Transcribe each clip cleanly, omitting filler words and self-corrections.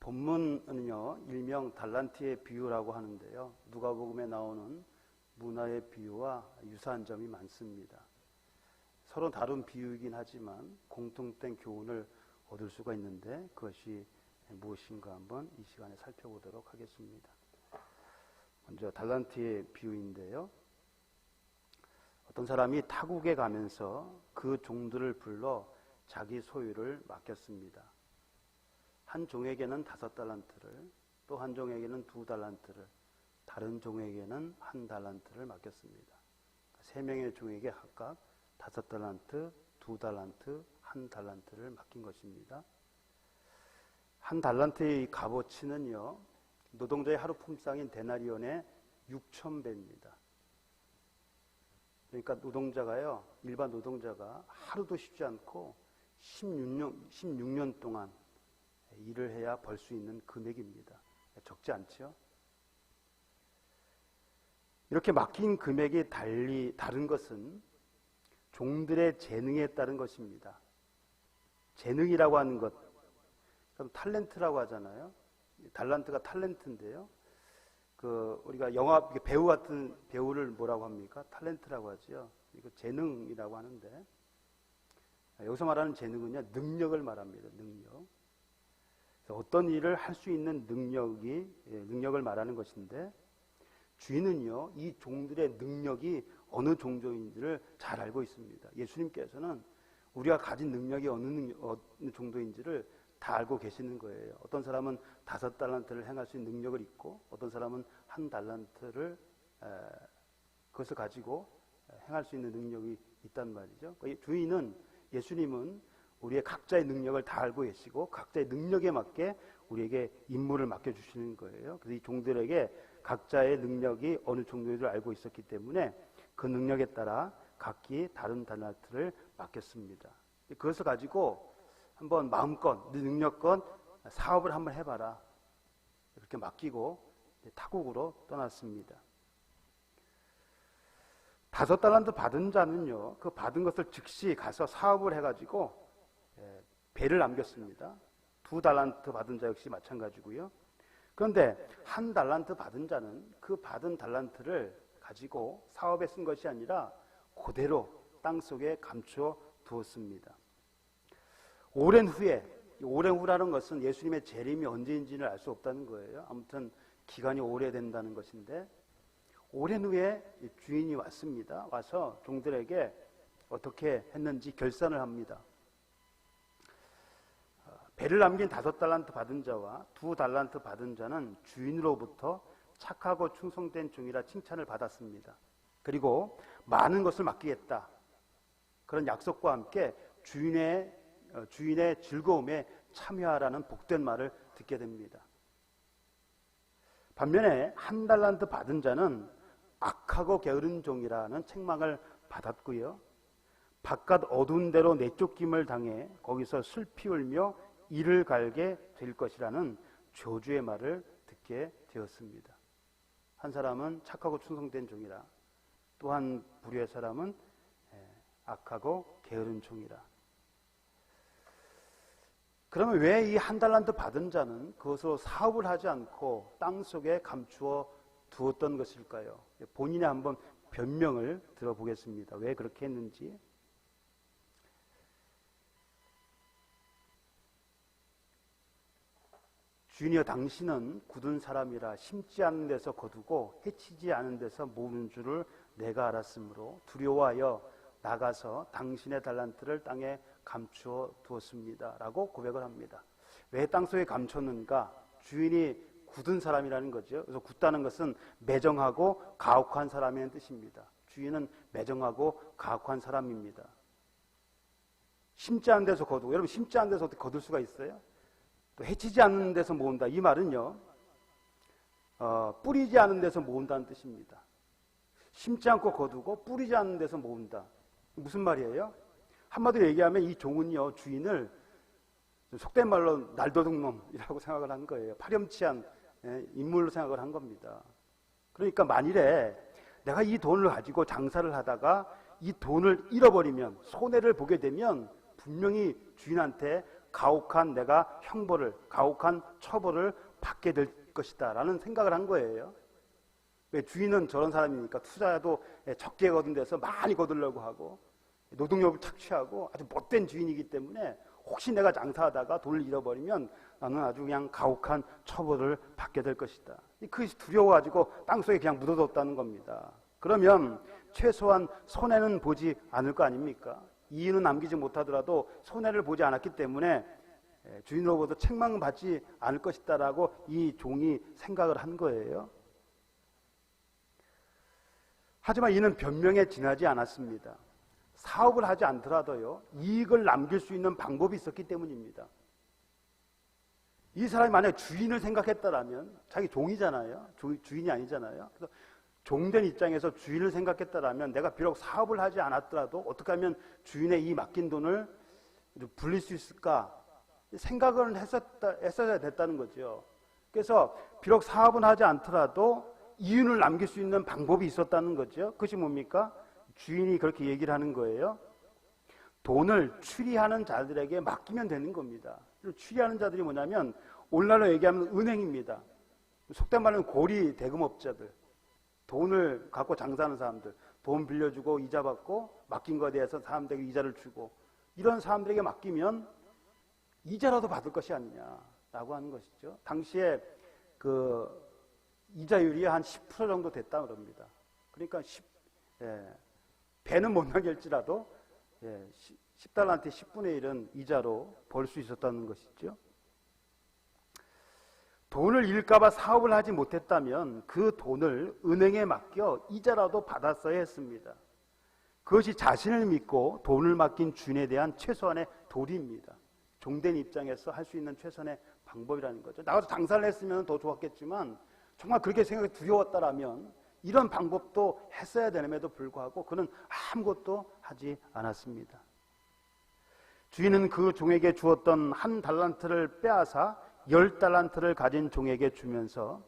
본문은요, 일명 달란트의 비유라고 하는데요. 누가복음에 나오는 문화의 비유와 유사한 점이 많습니다. 서로 다른 비유이긴 하지만 공통된 교훈을 얻을 수가 있는데 그것이 무엇인가 한번 이 시간에 살펴보도록 하겠습니다. 먼저 달란트의 비유인데요. 어떤 사람이 타국에 가면서 그 종들을 불러 자기 소유를 맡겼습니다. 한 종에게는 5달란트를, 또 한 종에게는 2달란트를, 다른 종에게는 1달란트를 맡겼습니다. 3명의 종에게 각각 5달란트, 2달란트, 1달란트를 맡긴 것입니다. 1달란트의 값어치는요, 노동자의 하루 품삯인 데나리온의 6,000배입니다. 그러니까 노동자가요, 일반 노동자가 하루도 쉬지 않고 16년 동안 일을 해야 벌 수 있는 금액입니다. 적지 않죠? 이렇게 맡긴 금액이 다른 것은 종들의 재능에 따른 것입니다. 재능이라고 하는 것, 그럼 탤런트라고 하잖아요. 달란트가 탤런트인데요. 우리가 영화 배우 같은 배우를 뭐라고 합니까? 탤런트라고 하죠. 이거 재능이라고 하는데, 여기서 말하는 재능은요, 능력을 말합니다. 능력. 어떤 일을 할 수 있는 능력을 말하는 것인데, 주인은요, 이 종들의 능력이 어느 종족인지를 잘 알고 있습니다. 예수님께서는 우리가 가진 능력이 어느 정도인지를 다 알고 계시는 거예요. 어떤 사람은 5달란트를 행할 수 있는 능력을 있고, 어떤 사람은 1달란트를 그것을 가지고 행할 수 있는 능력이 있단 말이죠. 주인은, 예수님은 우리의 각자의 능력을 다 알고 계시고 각자의 능력에 맞게 우리에게 임무를 맡겨주시는 거예요. 그래서 이 종들에게 각자의 능력이 어느 정도인지를 알고 있었기 때문에 그 능력에 따라 각기 다른 달란트를 맡겼습니다. 그것을 가지고 한번 마음껏, 네 능력껏 사업을 한번 해봐라. 그렇게 맡기고 타국으로 떠났습니다. 5달란트 받은 자는요, 그 받은 것을 즉시 가서 사업을 해가지고 배를 남겼습니다. 2달란트 받은 자 역시 마찬가지고요. 그런데 1달란트 받은 자는 그 받은 달란트를 가지고 사업에 쓴 것이 아니라 그대로 땅속에 감추어 두었습니다. 오랜 후라는 것은 예수님의 재림이 언제인지는 알 수 없다는 거예요. 아무튼 기간이 오래된다는 것인데, 오랜 후에 주인이 왔습니다. 와서 종들에게 어떻게 했는지 결산을 합니다. 배를 남긴 5달란트 받은 자와 2달란트 받은 자는 주인으로부터 착하고 충성된 종이라 칭찬을 받았습니다. 그리고 많은 것을 맡기겠다, 그런 약속과 함께 주인의 즐거움에 참여하라는 복된 말을 듣게 됩니다. 반면에 1달란트 받은 자는 악하고 게으른 종이라는 책망을 받았고요. 바깥 어두운 데로 내쫓김을 당해 거기서 슬피 울며 이를 갈게 될 것이라는 저주의 말을 듣게 되었습니다. 한 사람은 착하고 충성된 종이라, 또한 부류의 사람은 악하고 게으른 종이라. 그러면 왜 이 1달란트 받은 자는 그것으로 사업을 하지 않고 땅속에 감추어 두었던 것일까요? 본인의 한번 변명을 들어보겠습니다. 왜 그렇게 했는지. 주인이여, 당신은 굳은 사람이라 심지 않은 데서 거두고 해치지 않은 데서 모으는 줄을 내가 알았으므로 두려워하여 나가서 당신의 달란트를 땅에 감추어 두었습니다 라고 고백을 합니다. 왜 땅속에 감췄는가? 주인이 굳은 사람이라는 거죠. 그래서 굳다는 것은 매정하고 가혹한 사람이라는 뜻입니다. 주인은 매정하고 가혹한 사람입니다. 심지 않은 데서 거두고, 여러분 심지 않은 데서 어떻게 거둘 수가 있어요? 또 해치지 않는 데서 모은다, 이 말은요, 뿌리지 않은 데서 모은다는 뜻입니다. 심지 않고 거두고 뿌리지 않는 데서 모은다. 무슨 말이에요? 한마디로 얘기하면 이 종은요, 주인을 속된 말로 날도둑놈이라고 생각을 한 거예요. 파렴치한 인물로 생각을 한 겁니다. 그러니까 만일에 내가 이 돈을 가지고 장사를 하다가 이 돈을 잃어버리면, 손해를 보게 되면 분명히 주인한테 가혹한 내가 형벌을, 가혹한 처벌을 받게 될 것이다 라는 생각을 한 거예요. 왜? 주인은 저런 사람이니까 투자도 적게 거둔 데서 많이 거두려고 하고 노동력을 착취하고 아주 못된 주인이기 때문에 혹시 내가 장사하다가 돈을 잃어버리면 나는 아주 그냥 가혹한 처벌을 받게 될 것이다. 그것이 두려워가지고 땅속에 그냥 묻어뒀다는 겁니다. 그러면 최소한 손해는 보지 않을 거 아닙니까? 이윤은 남기지 못하더라도 손해를 보지 않았기 때문에 주인으로부터 책망을 받지 않을 것이다라고 이 종이 생각을 한 거예요. 하지만 이는 변명에 지나지 않았습니다. 사업을 하지 않더라도요, 이익을 남길 수 있는 방법이 있었기 때문입니다. 이 사람이 만약 주인을 생각했다라면, 자기 종이잖아요. 주인이 아니잖아요. 그래서 종된 입장에서 주인을 생각했다라면 내가 비록 사업을 하지 않았더라도 어떻게 하면 주인의 이 맡긴 돈을 불릴 수 있을까 생각을 했어야 됐다는 거죠. 그래서 비록 사업은 하지 않더라도 이윤을 남길 수 있는 방법이 있었다는 거죠. 그것이 뭡니까? 주인이 그렇게 얘기를 하는 거예요. 돈을 추리하는 자들에게 맡기면 되는 겁니다. 추리하는 자들이 뭐냐면 오늘날로 얘기하면 은행입니다. 속된 말로는 고리 대금업자들, 돈을 갖고 장사하는 사람들, 돈 빌려주고 이자 받고 맡긴 거에 대해서 사람들에게 이자를 주고 이런 사람들에게 맡기면 이자라도 받을 것이 아니냐라고 하는 것이죠. 당시에 그 이자율이 한 10% 정도 됐다 그럽니다. 그러니까 배는 못 나길지라도 10달러한테 10분의 1은 이자로 벌 수 있었다는 것이죠. 돈을 잃을까봐 사업을 하지 못했다면 그 돈을 은행에 맡겨 이자라도 받았어야 했습니다. 그것이 자신을 믿고 돈을 맡긴 주인에 대한 최소한의 도리입니다. 종된 입장에서 할 수 있는 최선의 방법이라는 거죠. 나가서 장사를 했으면 더 좋았겠지만 정말 그렇게 생각이 두려웠다라면 이런 방법도 했어야 되는데도 불구하고 그는 아무것도 하지 않았습니다. 주인은 그 종에게 주었던 1달란트를 빼앗아 10달란트를 가진 종에게 주면서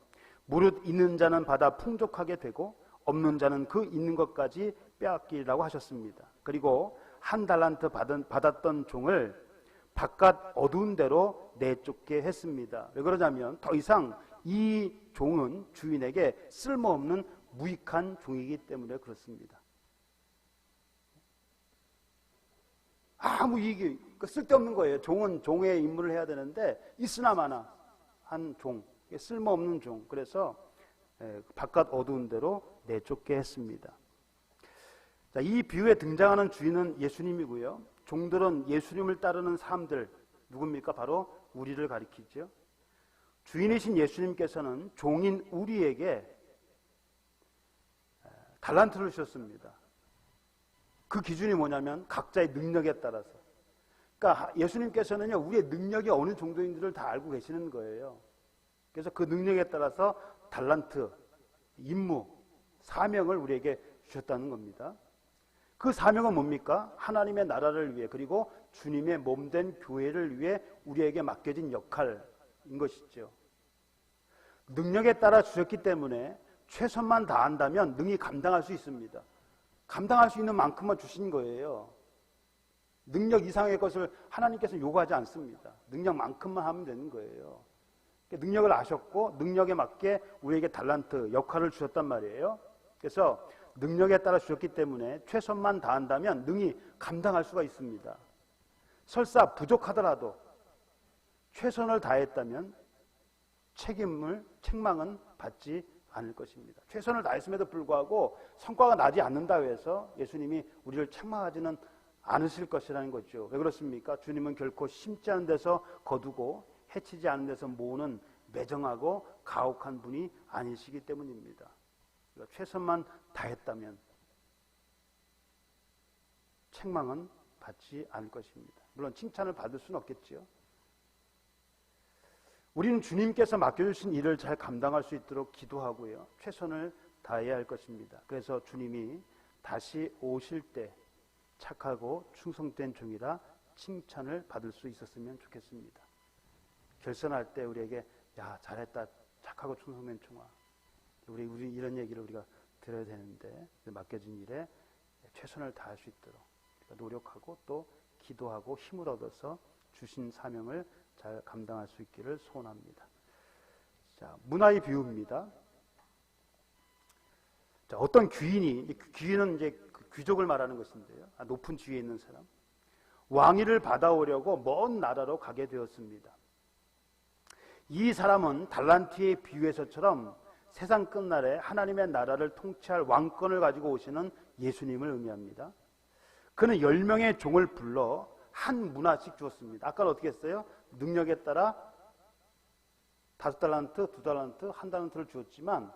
무릇 있는 자는 받아 풍족하게 되고 없는 자는 그 있는 것까지 빼앗기라고 하셨습니다. 그리고 1달란트 받았던 종을 바깥 어두운 데로 내쫓게 했습니다. 왜 그러냐면 더 이상 이 종은 주인에게 쓸모없는 무익한 종이기 때문에 그렇습니다. 아무 이익이 쓸데없는 거예요. 종은 종의 임무를 해야 되는데 있으나마나 한 종, 쓸모없는 종. 그래서 바깥 어두운 데로 내쫓게 했습니다. 자, 이 비유에 등장하는 주인은 예수님이고요. 종들은 예수님을 따르는 사람들 누굽니까? 바로 우리를 가리키죠. 주인이신 예수님께서는 종인 우리에게 달란트를 주셨습니다. 그 기준이 뭐냐면 각자의 능력에 따라서. 그러니까 예수님께서는요, 우리의 능력이 어느 정도인지를 다 알고 계시는 거예요. 그래서 그 능력에 따라서 달란트, 임무, 사명을 우리에게 주셨다는 겁니다. 그 사명은 뭡니까? 하나님의 나라를 위해 그리고 주님의 몸된 교회를 위해 우리에게 맡겨진 역할인 것이죠. 능력에 따라 주셨기 때문에 최선만 다한다면 능히 감당할 수 있습니다. 감당할 수 있는 만큼만 주신 거예요. 능력 이상의 것을 하나님께서 요구하지 않습니다. 능력만큼만 하면 되는 거예요. 능력을 아셨고 능력에 맞게 우리에게 달란트, 역할을 주셨단 말이에요. 그래서 능력에 따라 주셨기 때문에 최선만 다한다면 능히 감당할 수가 있습니다. 설사 부족하더라도 최선을 다했다면 책망은 받지 않을 것입니다. 최선을 다했음에도 불구하고 성과가 나지 않는다고 해서 예수님이 우리를 책망하지는 않으실 것이라는 거죠. 왜 그렇습니까? 주님은 결코 심지 않은 데서 거두고 해치지 않은 데서 모으는 매정하고 가혹한 분이 아니시기 때문입니다. 그러니까 최선만 다했다면 책망은 받지 않을 것입니다. 물론 칭찬을 받을 수는 없겠지요. 우리는 주님께서 맡겨주신 일을 잘 감당할 수 있도록 기도하고요. 최선을 다해야 할 것입니다. 그래서 주님이 다시 오실 때 착하고 충성된 종이라 칭찬을 받을 수 있었으면 좋겠습니다. 결선할 때 우리에게 야 잘했다 착하고 충성된 종아 우리 이런 얘기를 우리가 들어야 되는데 맡겨진 일에 최선을 다할 수 있도록 우리가 노력하고 또 기도하고 힘을 얻어서 주신 사명을 잘 감당할 수 있기를 소원합니다. 자, 문화의 비유입니다. 자, 어떤 귀인이, 귀인은 이제 그 귀족을 말하는 것인데요. 높은 지위에 있는 사람. 왕위를 받아오려고 먼 나라로 가게 되었습니다. 이 사람은 달란트의 비유에서처럼 세상 끝날에 하나님의 나라를 통치할 왕권을 가지고 오시는 예수님을 의미합니다. 그는 10명의 종을 불러 한 문화씩 주었습니다. 아까는 어떻게 했어요? 능력에 따라 5달란트, 2달란트, 1달란트를 주었지만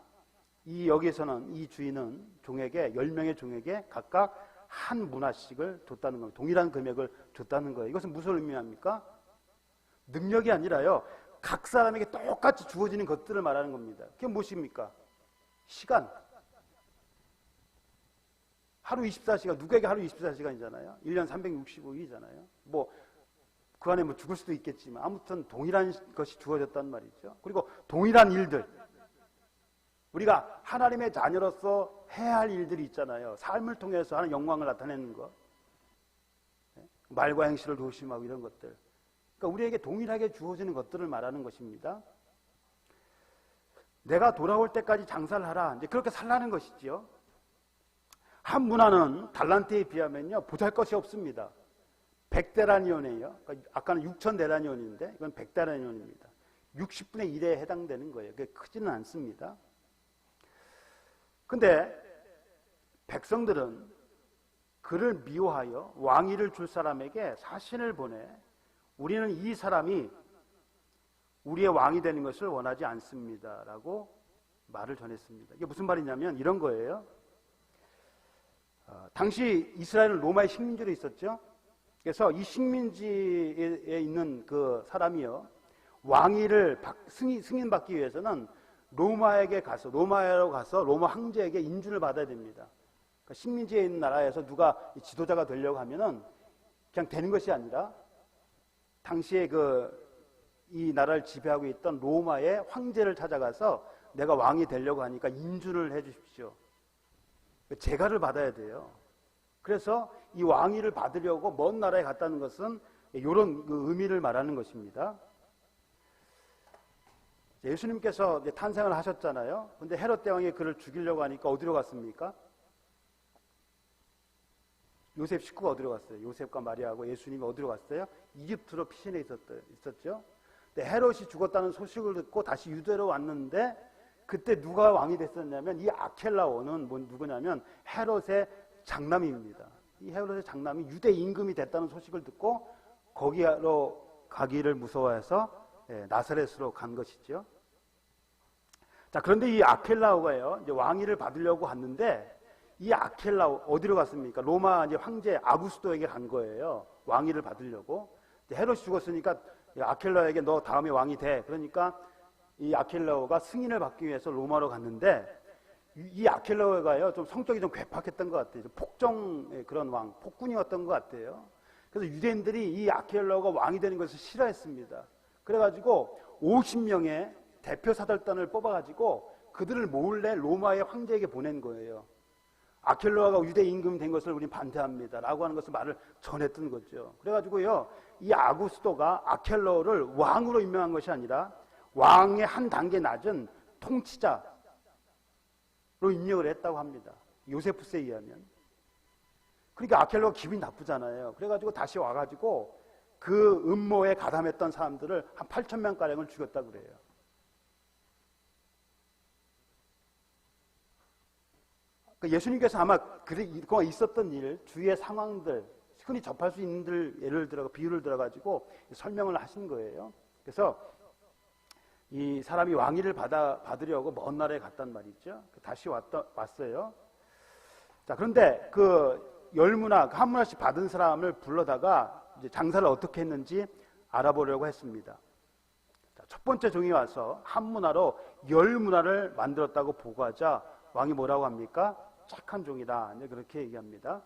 여기에서는 이 주인은 종에게 10명의 종에게 각각 한 문화씩을 줬다는 겁니다. 동일한 금액을 줬다는 거예요. 이것은 무슨 의미합니까? 능력이 아니라요. 각 사람에게 똑같이 주어지는 것들을 말하는 겁니다. 그게 무엇입니까? 시간. 하루 24시간, 누구에게 하루 24시간이잖아요. 1년 365일이잖아요. 그 안에 죽을 수도 있겠지만 아무튼 동일한 것이 주어졌단 말이죠. 그리고 동일한 일들. 우리가 하나님의 자녀로서 해야 할 일들이 있잖아요. 삶을 통해서 하는 영광을 나타내는 것. 말과 행실을 조심하고 이런 것들. 그러니까 우리에게 동일하게 주어지는 것들을 말하는 것입니다. 내가 돌아올 때까지 장사를 하라. 이제 그렇게 살라는 것이지요. 한 문화는 달란트에 비하면요, 보잘것이 없습니다. 100데나리온이에요. 그러니까 아까는 6,000데나리온인데 이건 100데나리온입니다. 60분의 1에 해당되는 거예요. 그게 크지는 않습니다. 근데 백성들은 그를 미워하여 왕위를 줄 사람에게 사신을 보내 우리는 이 사람이 우리의 왕이 되는 것을 원하지 않습니다. 라고 말을 전했습니다. 이게 무슨 말이냐면 이런 거예요. 당시 이스라엘은 로마의 식민지로 있었죠. 그래서 이 식민지에 있는 그 사람이요, 왕위를 승인받기 위해서는 로마로 가서 로마 황제에게 인준을 받아야 됩니다. 그러니까 식민지에 있는 나라에서 누가 지도자가 되려고 하면은 그냥 되는 것이 아니라 당시에 이 나라를 지배하고 있던 로마의 황제를 찾아가서 내가 왕이 되려고 하니까 인준을 해 주십시오. 재가를 받아야 돼요. 그래서 이 왕위를 받으려고 먼 나라에 갔다는 것은 이런 의미를 말하는 것입니다. 예수님께서 탄생을 하셨잖아요. 근데 헤롯 대왕이 그를 죽이려고 하니까 어디로 갔습니까? 요셉 식구가 어디로 갔어요? 요셉과 마리아하고 예수님이 어디로 갔어요? 이집트로 피신해 있었죠. 근데 헤롯이 죽었다는 소식을 듣고 다시 유대로 왔는데 그때 누가 왕이 됐었냐면 이 아켈라오는 누구냐면 헤롯의 장남입니다. 이 헤롯의 장남이 유대 임금이 됐다는 소식을 듣고 거기로 가기를 무서워해서 나사렛으로 간 것이죠. 자, 그런데 이 아켈라오가요, 이제 왕위를 받으려고 갔는데 이 아켈라오 어디로 갔습니까? 로마 이제 황제 아구스토에게 간 거예요. 왕위를 받으려고. 헤롯이 죽었으니까 아켈라오에게 너 다음에 왕이 돼. 그러니까 이 아켈라오가 승인을 받기 위해서 로마로 갔는데 이 아켈라오가요, 좀 성격이 좀 괴팍했던 것 같아요. 폭정의 그런 폭군이었던 것 같아요. 그래서 유대인들이 이 아켈라오가 왕이 되는 것을 싫어했습니다. 그래가지고 50명의 대표 사절단을 뽑아가지고 그들을 몰래 로마의 황제에게 보낸 거예요. 아켈라오가 유대 임금 된 것을 우리는 반대합니다. 라고 하는 것을 말을 전했던 거죠. 그래가지고요, 이 아구스토가 아켈라오를 왕으로 임명한 것이 아니라 왕의 한 단계 낮은 통치자로 임명을 했다고 합니다. 요세푸스에 의하면. 그러니까 아켈라오가 기분이 나쁘잖아요. 그래가지고 다시 와가지고 그 음모에 가담했던 사람들을 한 8,000명가량을 죽였다고 그래요. 그러니까 예수님께서 아마 그동안 있었던 일, 주위의 상황들, 흔히 접할 수 있는 예를 들어 비유를 들어가지고 설명을 하신 거예요. 그래서 이 사람이 왕위를 받으려고 먼 나라에 갔단 말이죠. 다시 왔어요. 자, 그런데 한 문화씩 받은 사람을 불러다가 이제 장사를 어떻게 했는지 알아보려고 했습니다. 자, 첫 번째 종이 와서 한 문화로 10문화를 만들었다고 보고하자 왕이 뭐라고 합니까? 착한 종이다. 이제 그렇게 얘기합니다.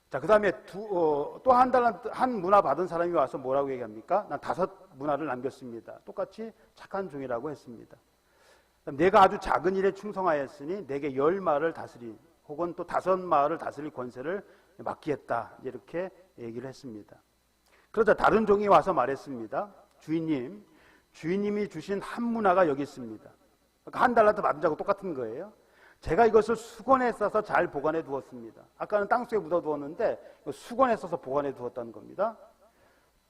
자, 그 다음에 또 한 문화 받은 사람이 와서 뭐라고 얘기합니까? 난 5문화를 남겼습니다. 똑같이 착한 종이라고 했습니다. 내가 아주 작은 일에 충성하였으니 내게 10마을을 다스리 혹은 또 5마을을 다스릴 권세를 맡기겠다 이렇게 얘기를 했습니다. 그러자 다른 종이 와서 말했습니다. 주인님, 주인님이 주신 한 문화가 여기 있습니다. 그러니까 한 달란트 받은 자하고 똑같은 거예요. 제가 이것을 수건에 싸서 잘 보관해 두었습니다. 아까는 땅속에 묻어 두었는데 수건에 싸서 보관해 두었다는 겁니다.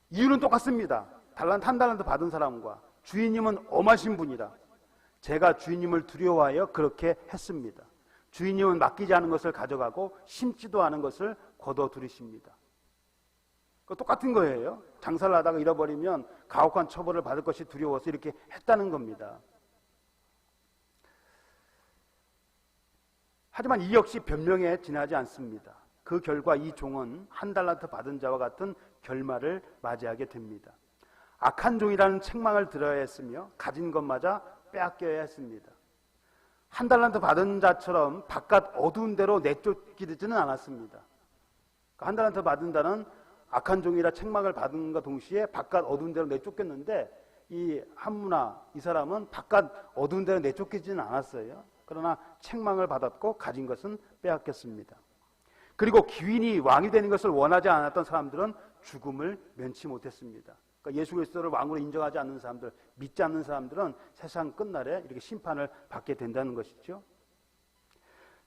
이유는 똑같습니다. 한 달란트 받은 사람과 주인님은 엄하신 분이라 제가 주인님을 두려워하여 그렇게 했습니다. 주인님은 맡기지 않은 것을 가져가고 심지도 않은 것을 거둬들이십니다. 똑같은 거예요. 장사를 하다가 잃어버리면 가혹한 처벌을 받을 것이 두려워서 이렇게 했다는 겁니다. 하지만 이 역시 변명에 지나지 않습니다. 그 결과 이 종은 한 달란트 받은 자와 같은 결말을 맞이하게 됩니다. 악한 종이라는 책망을 들어야 했으며 가진 것마저 빼앗겨야 했습니다. 한 달란트 받은 자처럼 바깥 어두운 데로 내쫓기지는 않았습니다. 한 달란트 받은 자는 악한 종이라 책망을 받은 것과 동시에 바깥 어두운 데로 내쫓겼는데 이 한문화 이 사람은 바깥 어두운 데로 내쫓기지는 않았어요. 그러나 책망을 받았고 가진 것은 빼앗겼습니다. 그리고 귀인이 왕이 되는 것을 원하지 않았던 사람들은 죽음을 면치 못했습니다. 그러니까 예수 그리스도를 왕으로 인정하지 않는 사람들, 믿지 않는 사람들은 세상 끝날에 이렇게 심판을 받게 된다는 것이죠.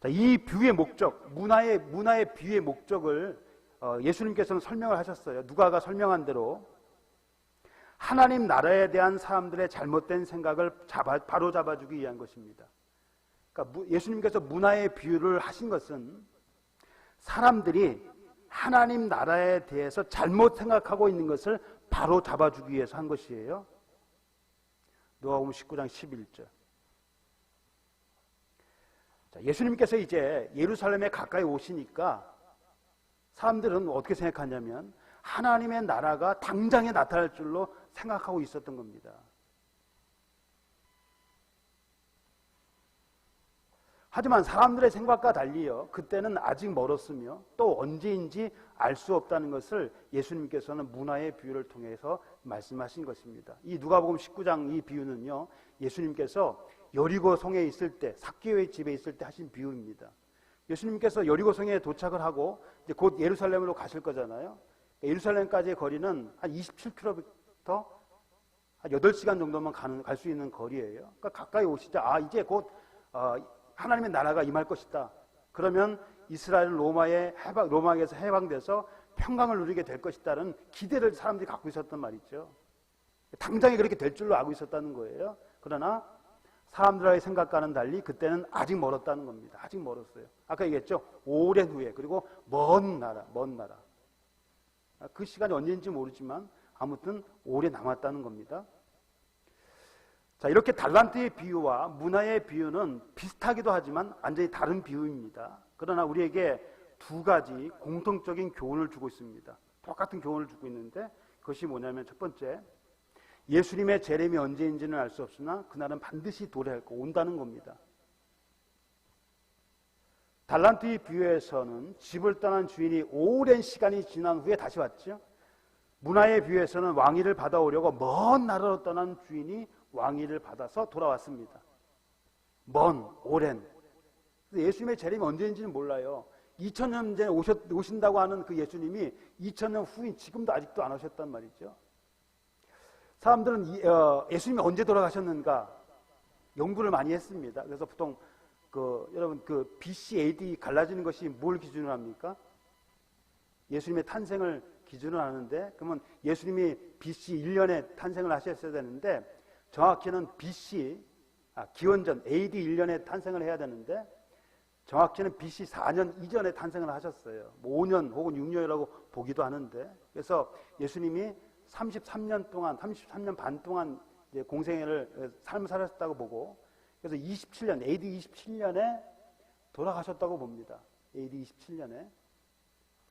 자, 이 비유의 목적, 문화의 비유의 목적을 예수님께서는 설명을 하셨어요. 누가가 설명한 대로 하나님 나라에 대한 사람들의 잘못된 생각을 바로 잡아주기 위한 것입니다. 그러니까 예수님께서 문화의 비유를 하신 것은 사람들이 하나님 나라에 대해서 잘못 생각하고 있는 것을 바로 잡아주기 위해서 한 것이에요. 누가복음 19장 11절. 자, 예수님께서 이제 예루살렘에 가까이 오시니까 사람들은 어떻게 생각하냐면 하나님의 나라가 당장에 나타날 줄로 생각하고 있었던 겁니다. 하지만 사람들의 생각과 달리요, 그때는 아직 멀었으며 또 언제인지 알 수 없다는 것을 예수님께서는 문화의 비유를 통해서 말씀하신 것입니다. 이 누가복음 19장 이 비유는요, 예수님께서 여리고성에 있을 때, 삭개오의 집에 있을 때 하신 비유입니다. 예수님께서 여리고성에 도착을 하고 이제 곧 예루살렘으로 가실 거잖아요. 예루살렘까지의 거리는 한 27km, 한 8시간 정도만 갈 수 있는 거리예요. 그러니까 가까이 오시자 이제 곧 하나님의 나라가 임할 것이다. 그러면 이스라엘은 로마에서 해방돼서 평강을 누리게 될 것이다는 기대를 사람들이 갖고 있었단 말이죠. 당장에 그렇게 될 줄로 알고 있었다는 거예요. 그러나 사람들의 생각과는 달리 그때는 아직 멀었다는 겁니다. 아직 멀었어요. 아까 얘기했죠. 오랜 후에, 그리고 먼 나라. 그 시간이 언제인지 모르지만 아무튼 오래 남았다는 겁니다. 자, 이렇게 달란트의 비유와 문화의 비유는 비슷하기도 하지만 완전히 다른 비유입니다. 그러나 우리에게 두 가지 공통적인 교훈을 주고 있습니다. 똑같은 교훈을 주고 있는데 그것이 뭐냐면 첫 번째, 예수님의 재림이 언제인지는 알 수 없으나 그날은 반드시 도래하고 온다는 겁니다. 달란트의 비유에서는 집을 떠난 주인이 오랜 시간이 지난 후에 다시 왔죠. 문화의 비유에서는 왕위를 받아오려고 먼 나라로 떠난 주인이 왕위를 받아서 돌아왔습니다. 오랜. 예수님의 재림이 언제인지는 몰라요. 2000년 전에 오신다고 하는 그 예수님이 2000년 후인 지금도 아직도 안 오셨단 말이죠. 사람들은 예수님이 언제 돌아가셨는가 연구를 많이 했습니다. 그래서 보통 여러분 BC, AD 갈라지는 것이 뭘 기준으로 합니까? 예수님의 탄생을 기준으로 하는데, 그러면 예수님이 BC 1년에 탄생을 하셨어야 되는데 정확히는 BC 기원전 AD 1년에 탄생을 해야 되는데 정확히는 BC 4년 이전에 탄생을 하셨어요. 5년 혹은 6년이라고 보기도 하는데, 그래서 예수님이 33년 반 동안 이제 삶을 살았다고 보고, 그래서 AD 27년에 돌아가셨다고 봅니다. AD 27년에.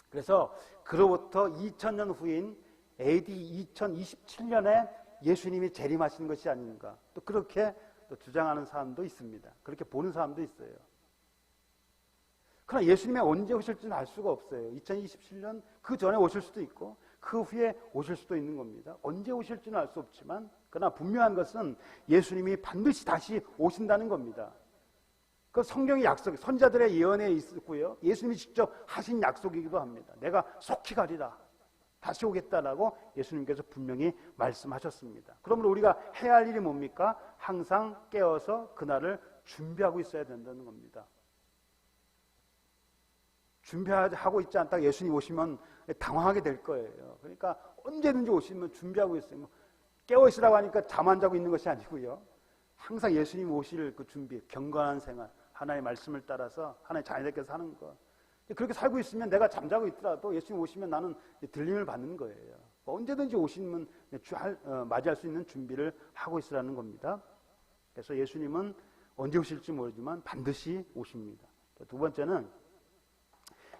그래서 그로부터 2000년 후인 AD 2027년에 예수님이 재림하시는 것이 아닌가, 또 그렇게 또 주장하는 사람도 있습니다. 그렇게 보는 사람도 있어요. 그러나 예수님이 언제 오실지는 알 수가 없어요. 2027년 그 전에 오실 수도 있고 그 후에 오실 수도 있는 겁니다. 언제 오실지는 알 수 없지만 그러나 분명한 것은 예수님이 반드시 다시 오신다는 겁니다. 그 성경의 약속, 선자들의 예언에 있었고요. 예수님이 직접 하신 약속이기도 합니다. 내가 속히 가리라. 다시 오겠다라고 예수님께서 분명히 말씀하셨습니다. 그러므로 우리가 해야 할 일이 뭡니까? 항상 깨어서 그날을 준비하고 있어야 된다는 겁니다. 준비하고 있지 않다가 예수님 오시면 당황하게 될 거예요. 그러니까 언제든지 오시면 준비하고 있어요. 깨어 있으라고 하니까 잠 안 자고 있는 것이 아니고요. 항상 예수님 오실 그 준비, 경건한 생활, 하나님의 말씀을 따라서 하나님의 자녀들께서 사는 것. 그렇게 살고 있으면 내가 잠자고 있더라도 예수님 오시면 나는 들림을 받는 거예요. 언제든지 오시면 맞이할 수 있는 준비를 하고 있으라는 겁니다. 그래서 예수님은 언제 오실지 모르지만 반드시 오십니다. 두 번째는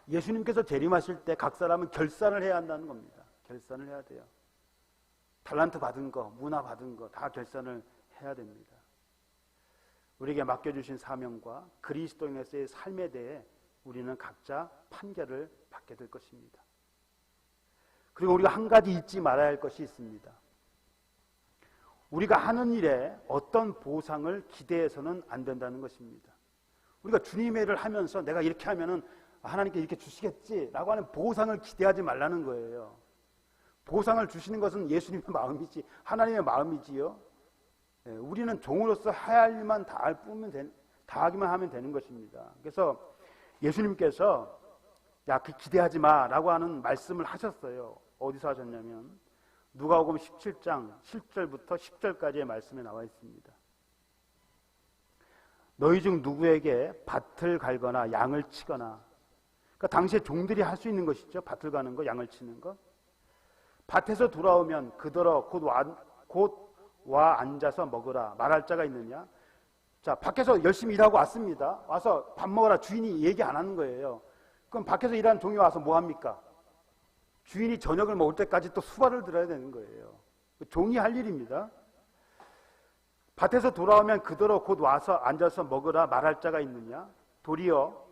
예수님께서 재림하실 때 각 사람은 결산을 해야 한다는 겁니다. 결산을 해야 돼요. 달란트 받은 거, 문화 받은 거 다 결산을 해야 됩니다. 우리에게 맡겨주신 사명과 그리스도인으로서의 삶에 대해 우리는 각자 판결을 받게 될 것입니다. 그리고 우리가 한 가지 잊지 말아야 할 것이 있습니다. 우리가 하는 일에 어떤 보상을 기대해서는 안 된다는 것입니다. 우리가 주님의 일을 하면서 내가 이렇게 하면은 하나님께 이렇게 주시겠지라고 하는 보상을 기대하지 말라는 거예요. 보상을 주시는 것은 예수님의 마음이지 하나님의 마음이지요. 우리는 종으로서 해야 할 일만 다하기만 하면 되는 것입니다. 그래서 예수님께서 야, 기대하지 마라고 하는 말씀을 하셨어요. 어디서 하셨냐면 누가복음 17장 7절부터 10절까지의 말씀에 나와 있습니다. 너희 중 누구에게 밭을 갈거나 양을 치거나, 그러니까 당시에 종들이 할 수 있는 것이죠. 밭을 가는 거, 양을 치는 거. 밭에서 돌아오면 그더러 곧 와 앉아서 먹으라 말할 자가 있느냐? 자, 밖에서 열심히 일하고 왔습니다. 와서 밥 먹으라 주인이 얘기 안 하는 거예요. 그럼 밖에서 일하는 종이 와서 뭐 합니까? 주인이 저녁을 먹을 때까지 또 수발을 들어야 되는 거예요. 종이 할 일입니다. 밭에서 돌아오면 그더러 곧 와서 앉아서 먹으라 말할 자가 있느냐? 도리어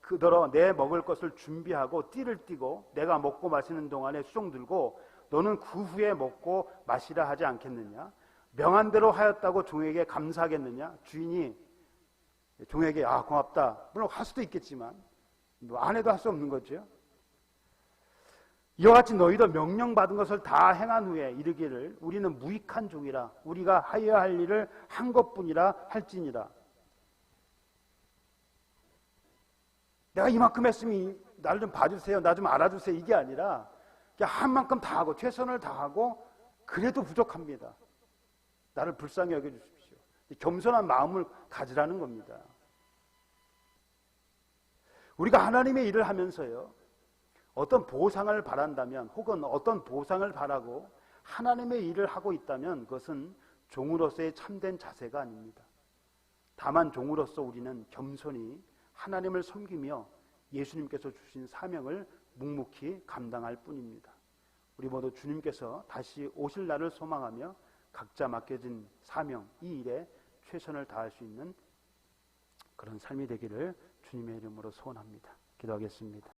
그더러 내 먹을 것을 준비하고 띠를 띠고 내가 먹고 마시는 동안에 수종 들고 너는 그 후에 먹고 마시라 하지 않겠느냐? 명한 대로 하였다고 종에게 감사하겠느냐? 주인이 종에게 고맙다 물론 할 수도 있겠지만 안 해도 할 수 없는 거죠. 이와 같이 너희도 명령받은 것을 다 행한 후에 이르기를 우리는 무익한 종이라 우리가 하여야 할 일을 한 것뿐이라 할지니라. 내가 이만큼 했으니 나를 좀 봐주세요, 나 좀 알아주세요, 이게 아니라 그냥 한 만큼 다 하고 최선을 다하고 그래도 부족합니다. 나를 불쌍히 여겨주십시오. 겸손한 마음을 가지라는 겁니다. 우리가 하나님의 일을 하면서요, 어떤 보상을 바란다면 혹은 어떤 보상을 바라고 하나님의 일을 하고 있다면 그것은 종으로서의 참된 자세가 아닙니다. 다만 종으로서 우리는 겸손히 하나님을 섬기며 예수님께서 주신 사명을 묵묵히 감당할 뿐입니다. 우리 모두 주님께서 다시 오실 날을 소망하며 각자 맡겨진 사명, 이 일에 최선을 다할 수 있는 그런 삶이 되기를 주님의 이름으로 소원합니다. 기도하겠습니다.